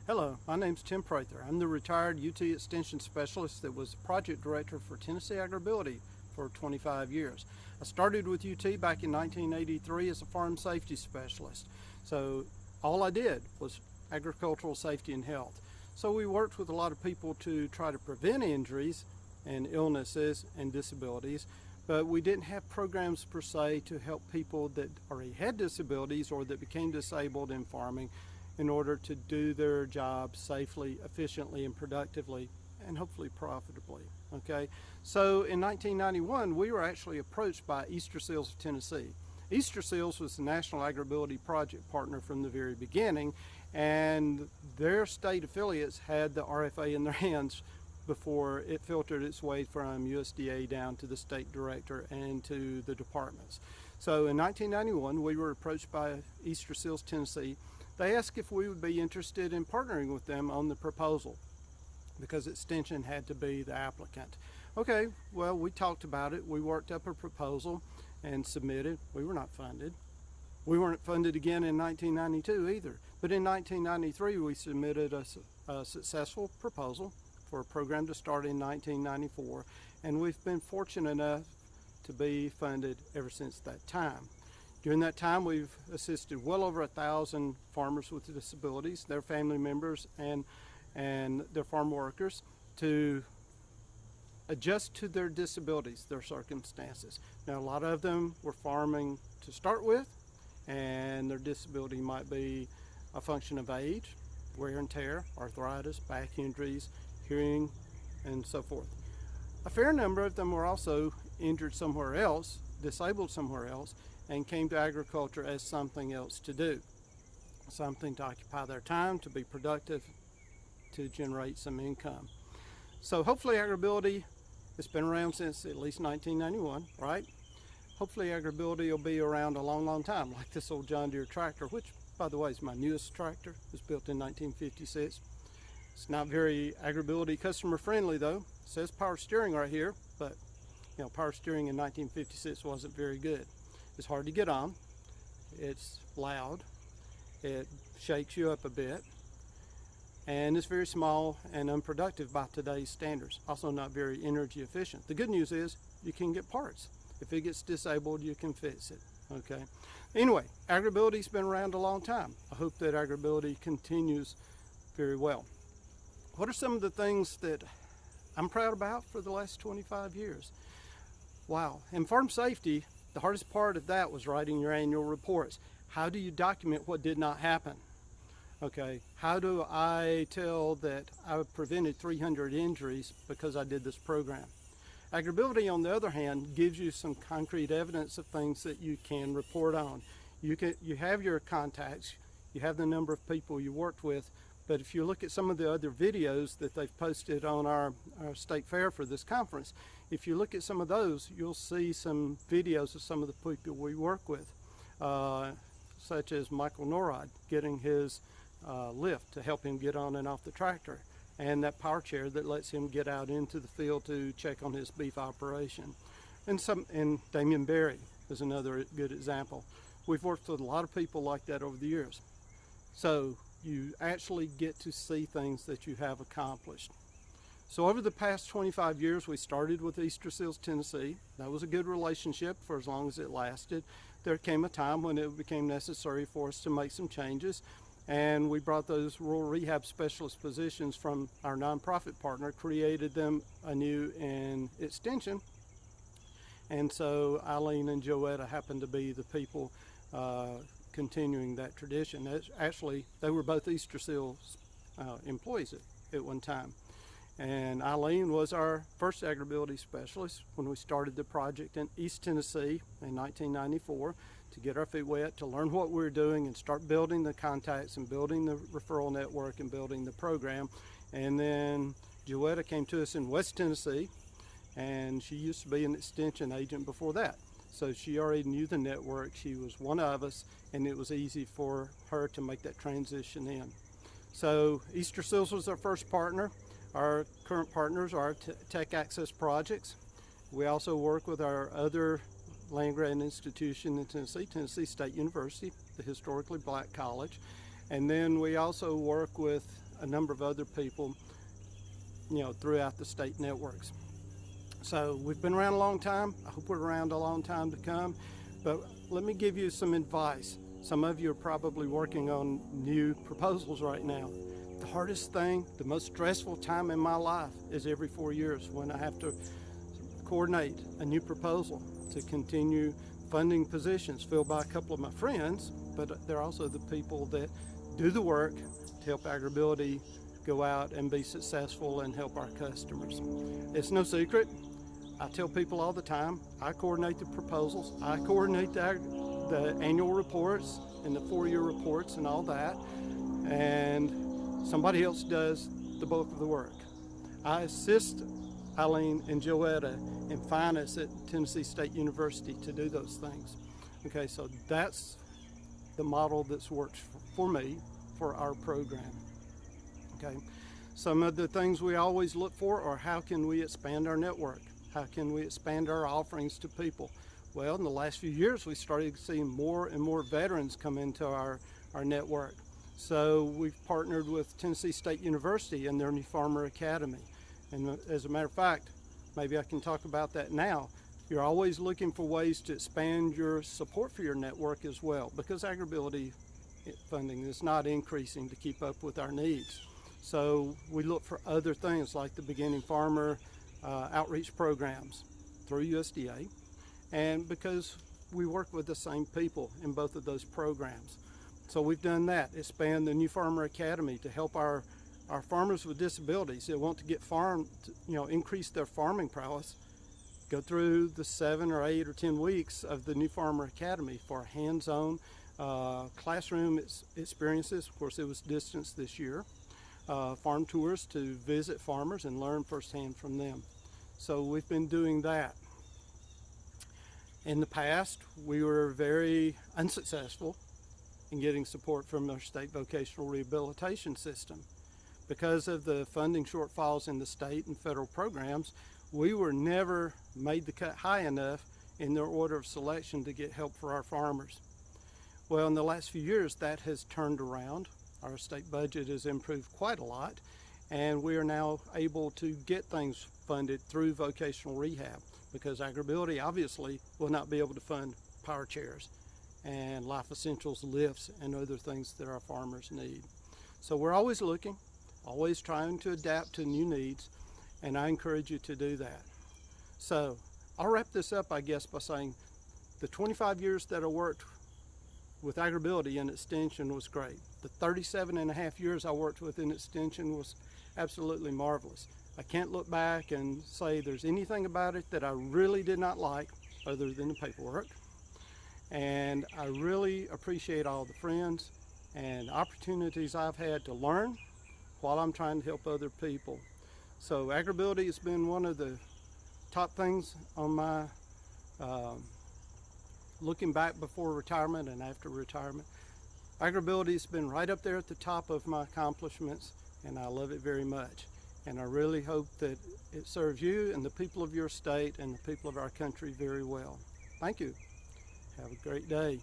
Hello, my name's Tim Prather. I'm the retired UT Extension Specialist that was Project Director for TN AgrAbility for 25 years. I started with UT back in 1983 as a Farm Safety Specialist. So all I did was agricultural safety and health. So we worked with a lot of people to try to prevent injuries and illnesses and disabilities, but we didn't have programs per se to help people that already had disabilities or that became disabled in farming in order to do their job safely, efficiently, and productively, and hopefully profitably. Okay, so in 1991, we were actually approached by Easter Seals of Tennessee. Easter Seals was the National AgrAbility Project partner from the very beginning, and their state affiliates had the RFA in their hands before it filtered its way from USDA down to the state director and to the departments. So in 1991, we were approached by Easter Seals Tennessee. They asked if we would be interested in partnering with them on the proposal because Extension had to be the applicant. Okay, well, we talked about it. We worked up a proposal and submitted. We were not funded. We weren't funded again in 1992 either. But in 1993, we submitted a successful proposal for a program to start in 1994, and we've been fortunate enough to be funded ever since that time. During that time, we've assisted well over 1,000 farmers with disabilities, their family members, and their farm workers to adjust to their disabilities, their circumstances. Now, a lot of them were farming to start with, and their disability might be a function of age, wear and tear, arthritis, back injuries, hearing, and so forth. A fair number of them were also injured somewhere else, disabled somewhere else, and came to agriculture as something else to do, something to occupy their time, to be productive, to generate some income. So hopefully AgrAbility has been around since at least 1991, right? Hopefully AgrAbility will be around a long, long time, like this old John Deere tractor, which, by the way, is my newest tractor. It was built in 1956. It's not very AgrAbility customer friendly though. It says power steering right here, but you know, power steering in 1956 wasn't very good. It's hard to get on, it's loud, it shakes you up a bit, and it's very small and unproductive by today's standards. Also not very energy efficient. The good news is you can get parts. If it gets disabled, you can fix it, okay? Anyway, AgrAbility's been around a long time. I hope that AgrAbility continues very well. What are some of the things that I'm proud about for the last 25 years? Wow, in farm safety, the hardest part of that was writing your annual reports. How do you document what did not happen? Okay, how do I tell that I prevented 300 injuries because I did this program? AgrAbility, on the other hand, gives you some concrete evidence of things that you can report on. You have your contacts, you have the number of people you worked with, but if you look at some of the other videos that they've posted on our state fair for this conference, if you look at some of those, you'll see some videos of some of the people we work with, such as Michael Norrod getting his lift to help him get on and off the tractor, and that power chair that lets him get out into the field to check on his beef operation. And Damian Berry is another good example. We've worked with a lot of people like that over the years. So you actually get to see things that you have accomplished. So over the past 25 years, we started with Easter Seals Tennessee. That was a good relationship for as long as it lasted. There came a time when it became necessary for us to make some changes, and we brought those rural rehab specialist positions from our nonprofit partner, created them anew in Extension. And so Eileen and Joetta happened to be the people continuing that tradition. Actually, they were both Easter Seals employees at one time. And Eileen was our first AgrAbility specialist when we started the project in East Tennessee in 1994 to get our feet wet, to learn what we were doing and start building the contacts and building the referral network and building the program. And then Joetta came to us in West Tennessee, and she used to be an extension agent before that. So she already knew the network, she was one of us, and it was easy for her to make that transition in. So Easter Seals was our first partner. Our current partners are Tech Access Projects. We also work with our other land-grant institution in Tennessee, Tennessee State University, the historically black college. And then we also work with a number of other people, throughout the state networks. So we've been around a long time. I hope we're around a long time to come. But let me give you some advice. Some of you are probably working on new proposals right now. The hardest thing, the most stressful time in my life is every 4 years when I have to coordinate a new proposal to continue funding positions filled by a couple of my friends, but they're also the people that do the work to help AgrAbility go out and be successful and help our customers. It's no secret. I tell people all the time, I coordinate the proposals, I coordinate the annual reports and the 4-year reports and all that, and somebody else does the bulk of the work. I assist Eileen and Joetta in finance at Tennessee State University to do those things. Okay, so that's the model that's worked for me for our program. Okay, some of the things we always look for are how can we expand our network? How can we expand our offerings to people? Well, in the last few years, we started seeing more and more veterans come into our network. So we've partnered with Tennessee State University and their new Farmer Academy. And as a matter of fact, maybe I can talk about that now. You're always looking for ways to expand your support for your network as well, because AgrAbility funding is not increasing to keep up with our needs. So we look for other things like the Beginning Farmer outreach programs through USDA, and because we work with the same people in both of those programs. So we've done that, expand the new Farmer Academy to help our farmers with disabilities that want to get increase their farming prowess, go through the 7 or 8 or 10 weeks of the new Farmer Academy for hands-on classroom experiences. Of course, it was distance this year. Farm tours to visit farmers and learn firsthand from them. So we've been doing that. In the past, we were very unsuccessful in getting support from our state vocational rehabilitation system. Because of the funding shortfalls in the state and federal programs, we were never made the cut high enough in their order of selection to get help for our farmers. Well, in the last few years, that has turned around. Our state budget has improved quite a lot, and we are now able to get things funded through vocational rehab, because AgrAbility obviously will not be able to fund power chairs and life essentials lifts and other things that our farmers need. So we're always looking, always trying to adapt to new needs, and I encourage you to do that. So I'll wrap this up, I guess, by saying the 25 years that I worked with AgrAbility in Extension was great. The 37.5 years I worked with in Extension was absolutely marvelous. I can't look back and say there's anything about it that I really did not like other than the paperwork. And I really appreciate all the friends and opportunities I've had to learn while I'm trying to help other people. So AgrAbility has been one of the top things on my looking back before retirement and after retirement. AgrAbility has been right up there at the top of my accomplishments, and I love it very much. And I really hope that it serves you and the people of your state and the people of our country very well. Thank you. Have a great day.